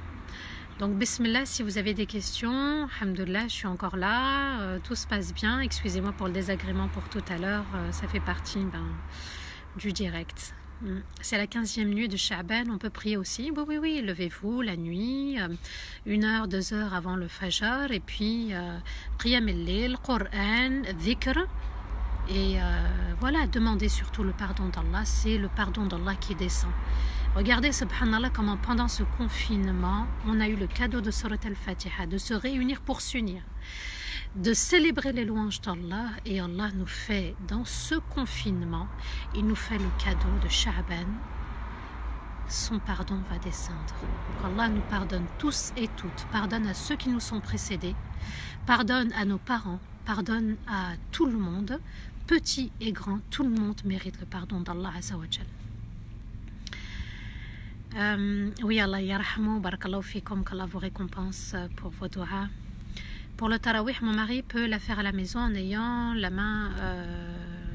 Donc, bismillah, si vous avez des questions, alhamdoulilah, je suis encore là, tout se passe bien. Excusez-moi pour le désagrément pour tout à l'heure, ça fait partie du direct. C'est la 15e nuit de Sha'ban, on peut prier aussi. Oui, levez-vous la nuit, 1 heure, 2 heures avant le Fajr, et puis Qiyam al-Layl, Qur'an, Dhikr, et voilà, demandez surtout le pardon d'Allah, c'est le pardon d'Allah qui descend. Regardez, subhanallah, comment pendant ce confinement, on a eu le cadeau de Surat al-Fatiha, de se réunir pour s'unir. de célébrer les louanges d'Allah, et Allah nous fait, dans ce confinement, il nous fait le cadeau de Sha'ban. Son pardon va descendre. Qu'Allah nous pardonne tous et toutes, pardonne à ceux qui nous sont précédés, pardonne à nos parents, pardonne à tout le monde, petit et grand, tout le monde mérite le pardon d'Allah Azza wa Jal. Oui, Allah yarhamou, barakallahu fikum, qu'Allah vous récompense pour vos doigts. Pour le tarawih, mon mari peut la faire à la maison en ayant la main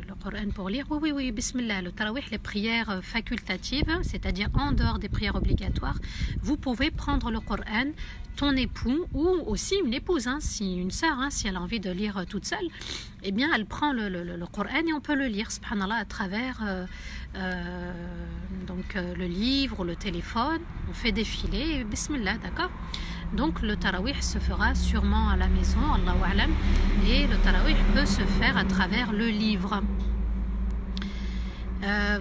le Coran pour lire. Oui, bismillah. Le tarawih, les prières facultatives, c'est-à-dire en dehors des prières obligatoires, vous pouvez prendre le Coran, ton époux ou aussi une épouse, si une sœur, si elle a envie de lire toute seule, eh bien elle prend le Coran et on peut le lire, subhanallah, à travers le livre ou le téléphone. On fait défiler, bismillah, d'accord. Donc le tarawih se fera sûrement à la maison, Allahu a'lam, et le tarawih peut se faire à travers le livre.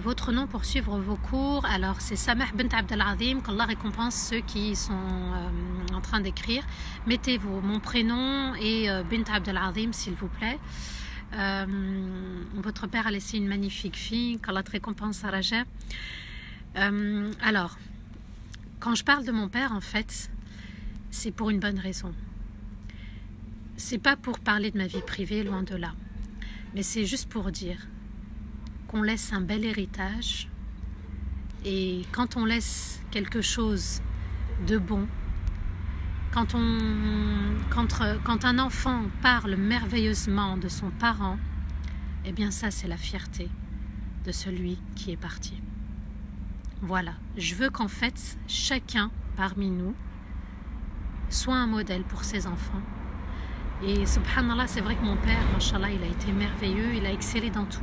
Votre nom pour suivre vos cours, alors c'est Samah bint Abdelazim, qu'Allah récompense ceux qui sont en train d'écrire. Mettez mon prénom et bint Abdelazim s'il vous plaît. Votre père a laissé une magnifique fille, qu'Allah te récompense à Raja. Alors, quand je parle de mon père, en fait, c'est pour une bonne raison. C'est pas pour parler de ma vie privée, loin de là. Mais c'est juste pour dire qu'on laisse un bel héritage. Et quand on laisse quelque chose de bon, quand un enfant parle merveilleusement de son parent, eh bien ça c'est la fierté de celui qui est parti. Voilà, je veux qu'en fait chacun parmi nous soit un modèle pour ses enfants. Et subhanallah, c'est vrai que mon père, mashallah, il a été merveilleux, il a excellé dans tout.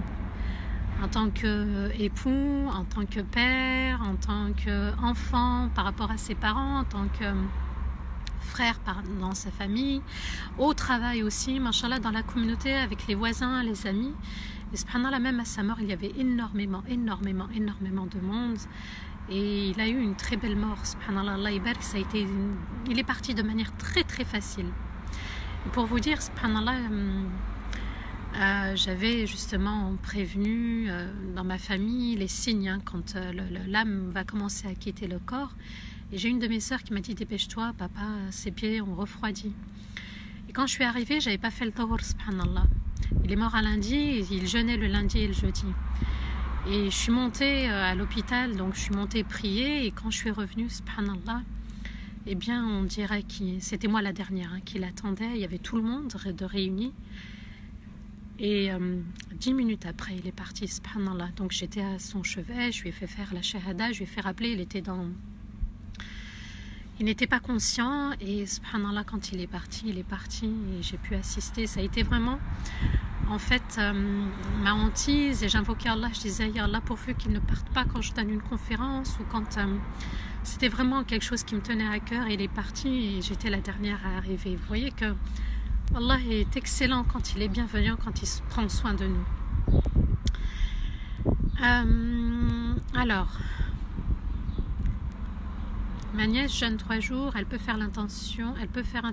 En tant qu'époux, en tant que père, en tant qu'enfant par rapport à ses parents, en tant que frère dans sa famille, au travail aussi, mashallah, dans la communauté, avec les voisins, les amis. Et subhanallah, même à sa mort, il y avait énormément de monde. Et il a eu une très belle mort, subhanallah, Allah ibarak, il est parti de manière très très facile. Et pour vous dire, subhanallah, j'avais justement prévenu dans ma famille les signes quand l'âme va commencer à quitter le corps. Et j'ai une de mes sœurs qui m'a dit: dépêche-toi, papa, ses pieds ont refroidi. Et quand je suis arrivée, j'avais pas fait le tawar, subhanallah. Il est mort un lundi, et il jeûnait le lundi et le jeudi. Et je suis montée à l'hôpital, donc je suis montée prier, et quand je suis revenue, subhanallah, eh bien on dirait que c'était moi la dernière qui l'attendait, il y avait tout le monde de réuni. Et 10 minutes après, il est parti, subhanallah. Donc j'étais à son chevet, je lui ai fait faire la shahada, je lui ai fait rappeler, il n'était pas conscient, et subhanallah, quand il est parti, et j'ai pu assister. Ça a été vraiment, en fait, ma hantise, et j'invoquais Allah, je disais: ya Allah, pourvu qu'il ne parte pas quand je donne une conférence, ou quand c'était vraiment quelque chose qui me tenait à cœur, et il est parti, et j'étais la dernière à arriver. Vous voyez que Allah est excellent quand il est bienveillant, quand il prend soin de nous. Alors, ma nièce jeûne 3 jours, elle peut faire l'intention, elle peut faire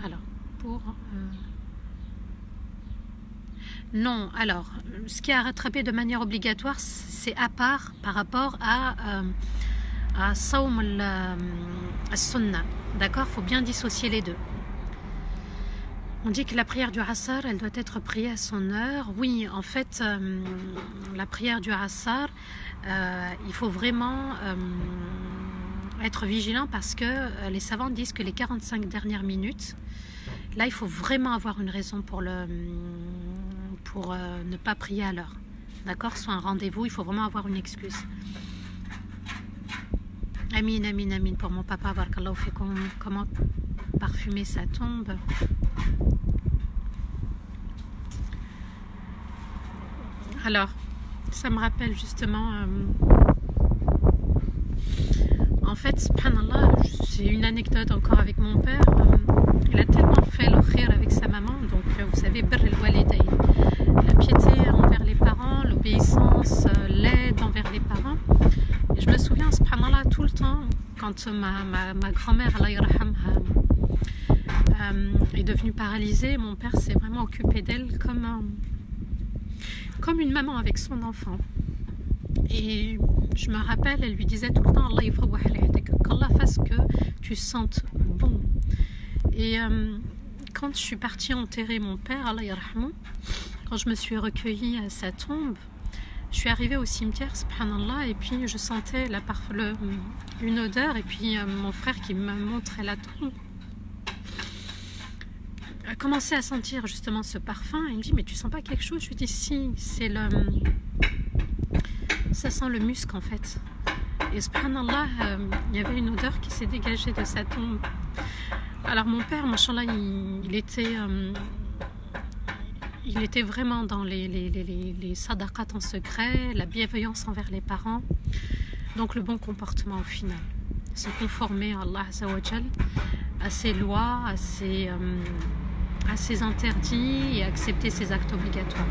alors pour non, alors ce qui est à rattraper de manière obligatoire, c'est à part par rapport à Sawm al-Sunnah, d'accord, faut bien dissocier les deux. On dit que la prière du Asr, elle doit être priée à son heure. Oui, en fait, la prière du Asr, il faut vraiment être vigilant, parce que les savants disent que les 45 dernières minutes, là, il faut vraiment avoir une raison pour ne pas prier à l'heure. D'accord, soit un rendez-vous, il faut vraiment avoir une excuse. Amin, amin, amin pour mon papa, barakallahu fikum. Comment parfumer sa tombe? Alors, ça me rappelle justement, en fait, subhanallah, c'est une anecdote encore avec mon père. Il a tellement fait le khir avec sa maman, donc vous savez, birr al-walidayn, la piété envers les parents, l'obéissance, l'aide envers les parents. Et je me souviens, subhanallah, tout le temps, quand ma grand-mère, Allah yarhamha, est devenue paralysée. Mon père s'est vraiment occupé d'elle comme une maman avec son enfant. Et je me rappelle, elle lui disait tout le temps, Allah yafawah haydak, qu'Allah fasse que tu sentes bon. Et quand je suis partie enterrer mon père, Allah yarhamou, quand je me suis recueillie à sa tombe, je suis arrivée au cimetière, subhanallah, et puis je sentais une odeur, et puis mon frère qui me montrait la tombe a commencé à sentir justement ce parfum. Il me dit, mais tu sens pas quelque chose? Je lui dis, si, c'est ça sent le musc en fait. Et subhanallah, il y avait une odeur qui s'est dégagée de sa tombe. Alors mon père, machallah, il était vraiment dans les sadaqat en secret, la bienveillance envers les parents, donc le bon comportement au final, se conformer à Allah Azza wa Jal, à ses lois, à ses interdits et accepter ses actes obligatoires.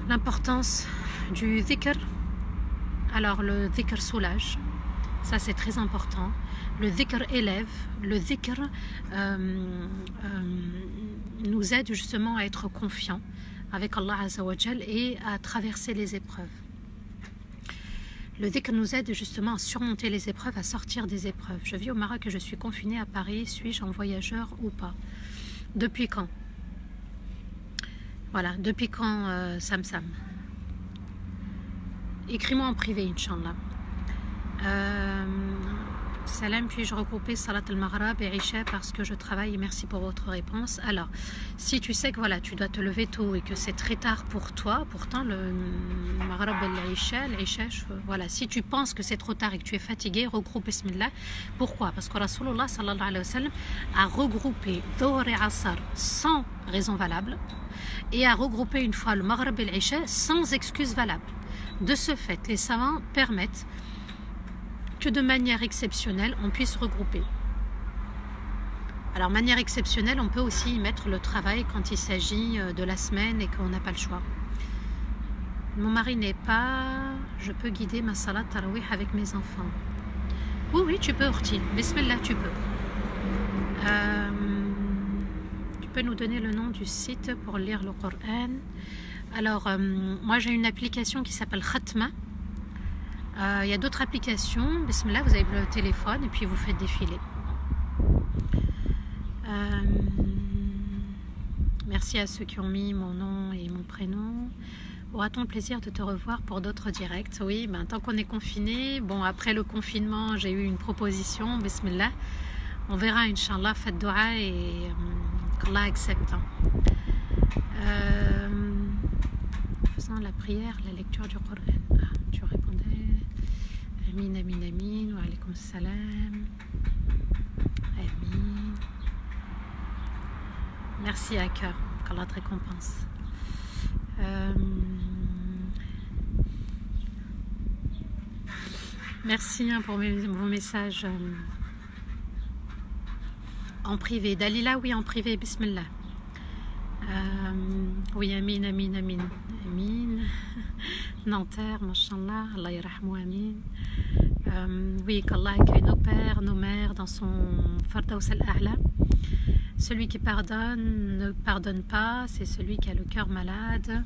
L'importance du dhikr. Alors le dhikr soulage, ça c'est très important. Le dhikr élève, le dhikr nous aide justement à être confiants avec Allah Azza wa Jal et à traverser les épreuves. Le dhikr nous aide justement à surmonter les épreuves, à sortir des épreuves. Je vis au Maroc et je suis confinée à Paris. Suis-je en voyageur ou pas? Depuis quand? Voilà, depuis quand, Sam? Écris-moi en privé, Inch'Allah. Salam, puis-je regrouper Salat al-Maghrib et Isha parce que je travaille et merci pour votre réponse. Alors, si tu sais que voilà, tu dois te lever tôt et que c'est très tard pour toi, pourtant le Maghrib et l'Isha, voilà, si tu penses que c'est trop tard et que tu es fatigué, regroupe Bismillah. Pourquoi? Parce que Rasulullah sallallahu alayhi wa sallam a regroupé Dhuhr et Asr sans raison valable et a regroupé une fois le Maghrib et l'Isha sans excuse valable. De ce fait, les savants permettent que de manière exceptionnelle, on puisse regrouper. Alors, manière exceptionnelle, on peut aussi y mettre le travail quand il s'agit de la semaine et qu'on n'a pas le choix. Mon mari n'est pas... Je peux guider ma salat tarawih avec mes enfants. Oui, oui, tu peux, Urti. Bismillah, tu peux. Tu peux nous donner le nom du site pour lire le Coran. Alors, moi, j'ai une application qui s'appelle Khatma. Il y a d'autres applications. Bismillah, vous avez le téléphone et puis vous faites défiler. Merci à ceux qui ont mis mon nom et mon prénom. Aura-t-on le plaisir de te revoir pour d'autres directs? Oui, ben, tant qu'on est confiné. Bon, après le confinement, j'ai eu une proposition. Bismillah. On verra, Inch'Allah, faites dua et qu'Allah accepte. Faisant la prière, la lecture du Coran. Ah, tu répondais. Amin, amin, amin. Wa alaykoum salam. Amin. Merci à cœur. Qu'Allah te récompense. Merci pour vos messages en privé. Dalila, oui, en privé. Bismillah. Oui, amin, amin, amin. Amin. Nanterre, mashallah, Allah yarahmou, amin. Oui, qu'Allah accueille nos pères, nos mères dans son Fardaus al-A'la. Celui qui pardonne ne pardonne pas, c'est celui qui a le cœur malade.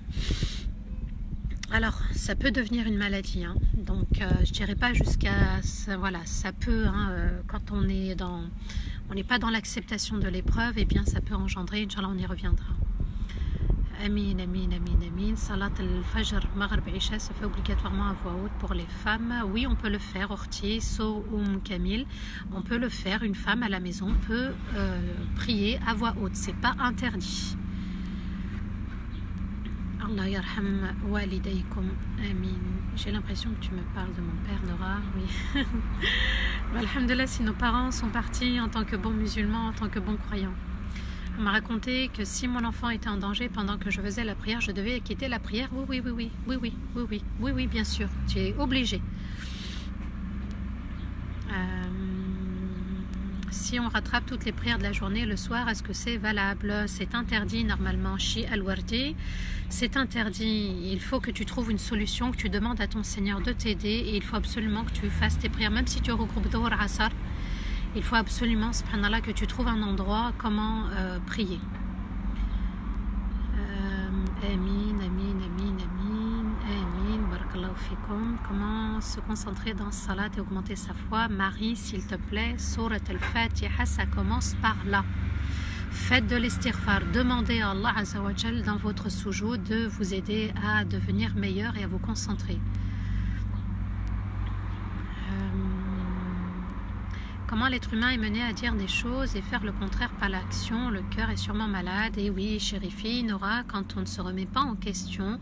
Alors, ça peut devenir une maladie, hein. Donc je dirais pas jusqu'à... Voilà, ça peut, hein, quand on n'est pas dans l'acceptation de l'épreuve, et eh bien ça peut engendrer, Inch'Allah, on y reviendra. Amin, amin, amin, amin. Salat al-Fajr, Maghrib, Isha se fait obligatoirement à voix haute pour les femmes. Oui, on peut le faire, Orti, So, Kamil. On peut le faire, une femme à la maison peut prier à voix haute. C'est pas interdit. Allah yarham walidaykum. Amin. J'ai l'impression que tu me parles de mon père, Nora. Oui. Alhamdulillah, si nos parents sont partis en tant que bons musulmans, en tant que bons croyants. On m'a raconté que si mon enfant était en danger pendant que je faisais la prière, je devais quitter la prière. Oui, bien sûr, tu es obligé. Si on rattrape toutes les prières de la journée le soir, est-ce que c'est valable? C'est interdit normalement chez Al-Wardi. C'est interdit. Il faut que tu trouves une solution, que tu demandes à ton Seigneur de t'aider et il faut absolument que tu fasses tes prières, même si tu regroupes Dhuhr Asr. Il faut absolument, subhanallah, que tu trouves un endroit comment prier. Amin, amin, amin, amin, amin, barakallahu fikum. Comment se concentrer dans salat et augmenter sa foi? Marie, s'il te plaît, Surat al-Fatiha, ça commence par là. Faites de l'istighfar, demandez à Allah Azza wa Jal dans votre soujoud de vous aider à devenir meilleur et à vous concentrer. Comment l'être humain est mené à dire des choses et faire le contraire par l'action? Le cœur est sûrement malade. Et oui, chérifi, Nora, quand on ne se remet pas en question,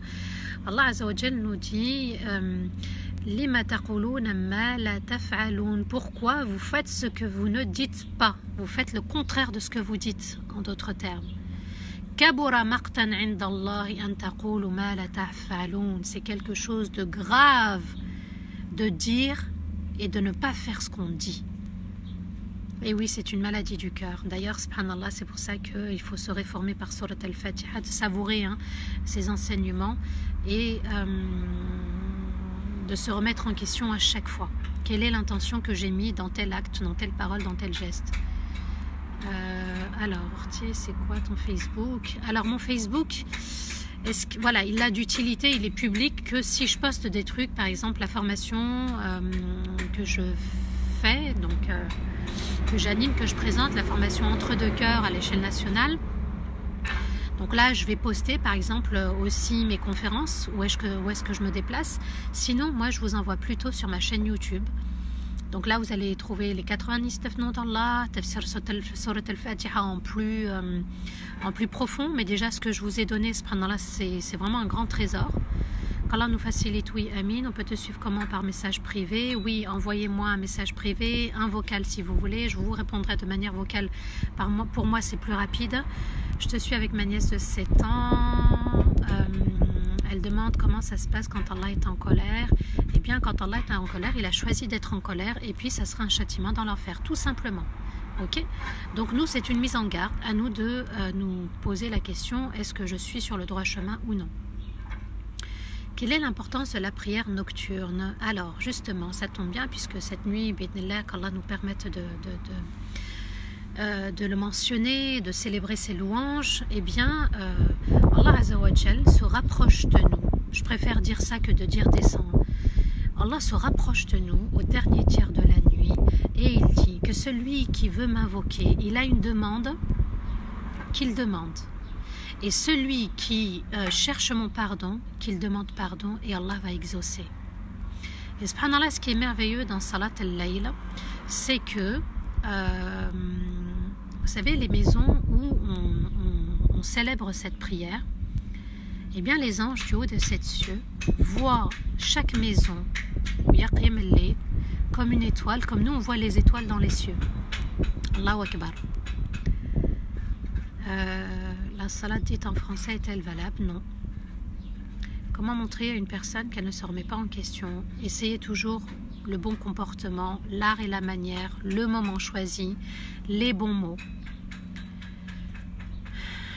Allah Azza wa Jal nous dit Lima taquluna ma la taf'alun. Pourquoi vous faites ce que vous ne dites pas? Vous faites le contraire de ce que vous dites, en d'autres termes. Kabura maqtan 'inda Allahi an taqulu ma la taf'alun. C'est quelque chose de grave de dire et de ne pas faire ce qu'on dit. Et oui, c'est une maladie du cœur. D'ailleurs, subhanallah, c'est pour ça qu'il faut se réformer par Surat al-Fatiha, de savourer ses enseignements et de se remettre en question à chaque fois. Quelle est l'intention que j'ai mis dans tel acte, dans telle parole, dans tel geste? Alors, c'est quoi ton Facebook? Alors, mon Facebook, voilà, il a d'utilité, il est public que si je poste des trucs, par exemple, la formation que je fais, donc que j'anime, que je présente, la formation Entre deux cœurs à l'échelle nationale. Donc là, je vais poster par exemple aussi mes conférences, où est-ce que je me déplace. Sinon, moi, je vous envoie plutôt sur ma chaîne YouTube. Donc là, vous allez trouver les 99 noms d'Allah, Tafsir Surat al-Fatiha en plus profond. Mais déjà, ce que je vous ai donné, là, c'est vraiment un grand trésor. Qu'Allah nous facilite, oui, Amin. On peut te suivre comment? Par message privé. Oui, envoyez-moi un message privé, un vocal si vous voulez. Je vous répondrai de manière vocale. Pour moi, c'est plus rapide. Je te suis avec ma nièce de 7 ans. Elle demande comment ça se passe quand Allah est en colère. Eh bien, quand Allah est en colère, il a choisi d'être en colère. Et puis, ça sera un châtiment dans l'enfer, tout simplement. Ok? Donc, nous, c'est une mise en garde. À nous de nous poser la question, est-ce que je suis sur le droit chemin ou non? Quelle est l'importance de la prière nocturne? Alors, justement, ça tombe bien puisque cette nuit, b'idhnillah, qu'Allah nous permette de le mentionner, de célébrer ses louanges, eh bien, Allah Azza wa Jal se rapproche de nous. Je préfère dire ça que de dire descend. Allah se rapproche de nous au dernier tiers de la nuit et il dit que celui qui veut m'invoquer, il a une demande qu'il demande. Et celui qui cherche mon pardon, qu'il demande pardon, et Allah va exaucer. Et subhanallah, ce qui est merveilleux dans Salat al-Layl, c'est que, vous savez, les maisons où on célèbre cette prière, eh bien les anges du haut de sept cieux voient chaque maison, comme une étoile, comme nous on voit les étoiles dans les cieux. Allahu Akbar. La salat dite en français est-elle valable? Non. Comment montrer à une personne qu'elle ne se remet pas en question? Essayez toujours le bon comportement, l'art et la manière, le moment choisi, les bons mots.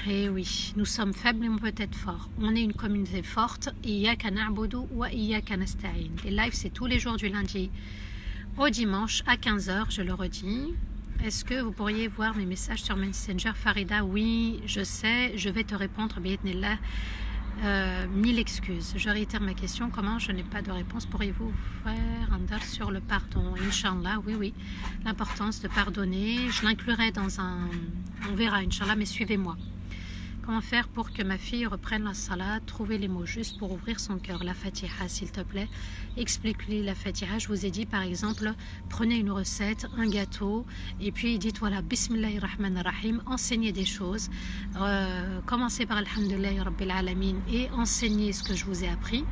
Et oui, nous sommes faibles mais on peut être forts. On est une communauté forte. Iyyaka na'budu wa iyyaka nasta'in. Les lives, c'est tous les jours du lundi au dimanche à 15 h, je le redis. Est-ce que vous pourriez voir mes messages sur Messenger, Farida? Oui, je sais, je vais te répondre, bi'idhnillah. 1000 excuses. Je réitère ma question. Comment je n'ai pas de réponse? Pourriez-vous faire un dars sur le pardon? Inch'Allah, oui. L'importance de pardonner. Je l'inclurai dans un... On verra, Inch'Allah, mais suivez-moi. Comment faire pour que ma fille reprenne la salat? Trouver les mots justes pour ouvrir son cœur. La Fatiha, s'il te plaît. Explique-lui la Fatiha. Je vous ai dit, par exemple, prenez une recette, un gâteau, et puis dites, voilà, Bismillahirrahmanirrahim, enseignez des choses. Commencez par Alhamdulillahi Rabbil Alamin et enseignez ce que je vous ai appris.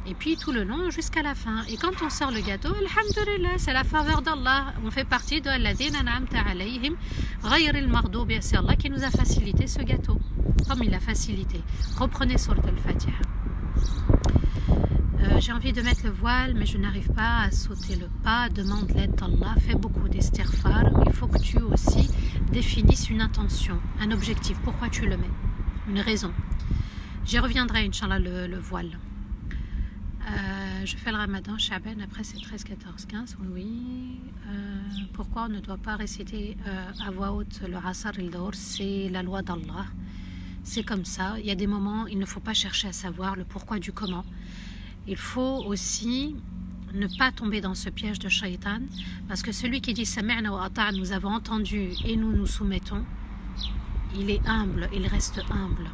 Et puis tout le long jusqu'à la fin. Et quand on sort le gâteau, Alhamdulillah, c'est la faveur d'Allah. On fait partie de Alladhina an'amta alayhim ghayril maghdubi. C'est Allah qui nous a facilité ce gâteau. Comme il a facilité. Reprenez Surat al-Fatiha. J'ai envie de mettre le voile, mais je n'arrive pas à sauter le pas. Demande l'aide d'Allah. Fais beaucoup d'istighfar. Il faut que tu aussi définisses une intention, un objectif. Pourquoi tu le mets? Une raison. J'y reviendrai, Inch'Allah, le voile. je fais le ramadan, Sha'ban, après c'est 13, 14, 15, oui. Pourquoi on ne doit pas réciter à voix haute le Asr et le Dhuhr? C'est la loi d'Allah. C'est comme ça. Il y a des moments, il ne faut pas chercher à savoir le pourquoi du comment. Il faut aussi ne pas tomber dans ce piège de shaitan, parce que celui qui dit Sami'na wa ata'na, nous avons entendu et nous nous soumettons, il est humble, il reste humble.